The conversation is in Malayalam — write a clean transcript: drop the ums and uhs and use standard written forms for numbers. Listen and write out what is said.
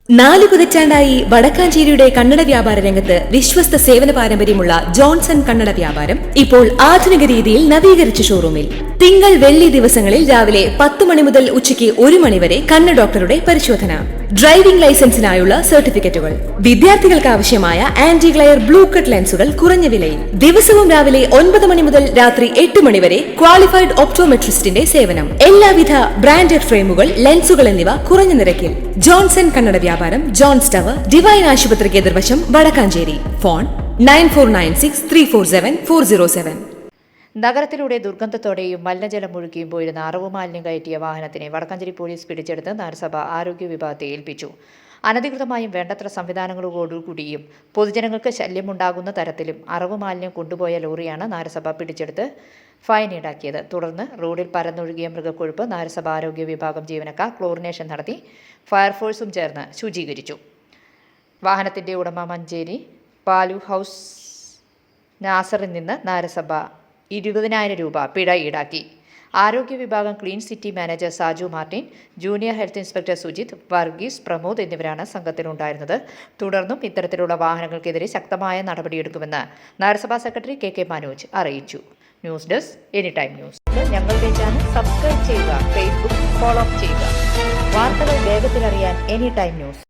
4 പതിറ്റാണ്ടായി വടക്കാഞ്ചേരിയുടെ കന്നഡ വ്യാപാര രംഗത്ത് വിശ്വസ്ത സേവന പാരമ്പര്യമുള്ള ജോൺസൺ കന്നഡ വ്യാപാരം ഇപ്പോൾ ആധുനിക രീതിയിൽ നവീകരിച്ച ഷോറൂമിൽ തിങ്കൾ വെള്ളി ദിവസങ്ങളിൽ രാവിലെ 10 മണി മുതൽ ഉച്ചയ്ക്ക് 1 മണി വരെ കണ്ണ് ഡോക്ടറുടെ പരിശോധന, ഡ്രൈവിംഗ് ലൈസൻസിനായുള്ള സർട്ടിഫിക്കറ്റുകൾ, വിദ്യാർത്ഥികൾക്ക് ആവശ്യമായ ആന്റി ഗ്ലെയർ ബ്ലൂ കട്ട് ലെൻസുകൾ കുറഞ്ഞ വിലയിൽ, ദിവസവും രാവിലെ 9 മണി മുതൽ രാത്രി 8 മണി വരെ ക്വാളിഫൈഡ് ഒപ്റ്റോമെട്രിസ്റ്റിന്റെ സേവനം, എല്ലാവിധ ബ്രാൻഡഡ് ഫ്രെയിമുകൾ, ലെൻസുകൾ എന്നിവ കുറഞ്ഞ നിരക്കിൽ. ജോൺസൺ കന്നഡ വ്യാപാരം, ജോൺസ് ടവർ, ഡിവൈൻ ആശുപത്രിക്ക് എതിർവശം, വടക്കാഞ്ചേരി. ഫോൺ 9496347407. നഗരത്തിലൂടെ ദുർഗന്ധത്തോടെയും മലിനജലം ഒഴുകിയും പോയിരുന്ന അറവ് മാലിന്യം കയറ്റിയ വാഹനത്തിനെ വടക്കാഞ്ചേരി പോലീസ് പിടിച്ചെടുത്ത് നഗരസഭ ആരോഗ്യ വിഭാഗത്തെ ഏൽപ്പിച്ചു. അനധികൃതമായും വേണ്ടത്ര സംവിധാനങ്ങളോടുകൂടിയും പൊതുജനങ്ങൾക്ക് ശല്യമുണ്ടാകുന്ന തരത്തിലും അറവ് മാലിന്യം കൊണ്ടുപോയ ലോറിയാണ് നഗരസഭ പിടിച്ചെടുത്ത് ഫൈൻ ഈടാക്കിയത്. തുടർന്ന് റോഡിൽ പരന്നൊഴുകിയ മൃഗക്കൊഴുപ്പ് നഗരസഭ ആരോഗ്യ വിഭാഗം ജീവനക്കാർ ക്ലോറിനേഷൻ നടത്തി ഫയർഫോഴ്സും ചേർന്ന് ശുചീകരിച്ചു. വാഹനത്തിന്റെ ഉടമ മഞ്ചേരി പാലു ഹൗസ് നാസറിൽ നിന്ന് നഗരസഭ 20,000 രൂപ പിഴ ഈടാക്കി. ആരോഗ്യ വിഭാഗം clean city manager Saju Martin, junior health inspector Sujith, Varghese, Pramod എന്നിവരാണ് സംഘത്തിലുണ്ടായിരുന്നത്. തുടർന്നും ഇത്തരത്തിലുള്ള വാഹനങ്ങൾക്കെതിരെ ശക്തമായ നടപടിയെടുക്കുമെന്ന് നഗരസഭാ സെക്രട്ടറി കെ മനോജ് അറിയിച്ചു. News desk any time news. ഞങ്ങളുടെ ചാനൽ സബ്സ്ക്രൈബ് ചെയ്യുക, ഫേസ്ബുക്ക് ഫോളോ ചെയ്യുക. വാർത്തകൾ വേഗത്തിലറിയാൻ എനി ടൈം ന്യൂസ്.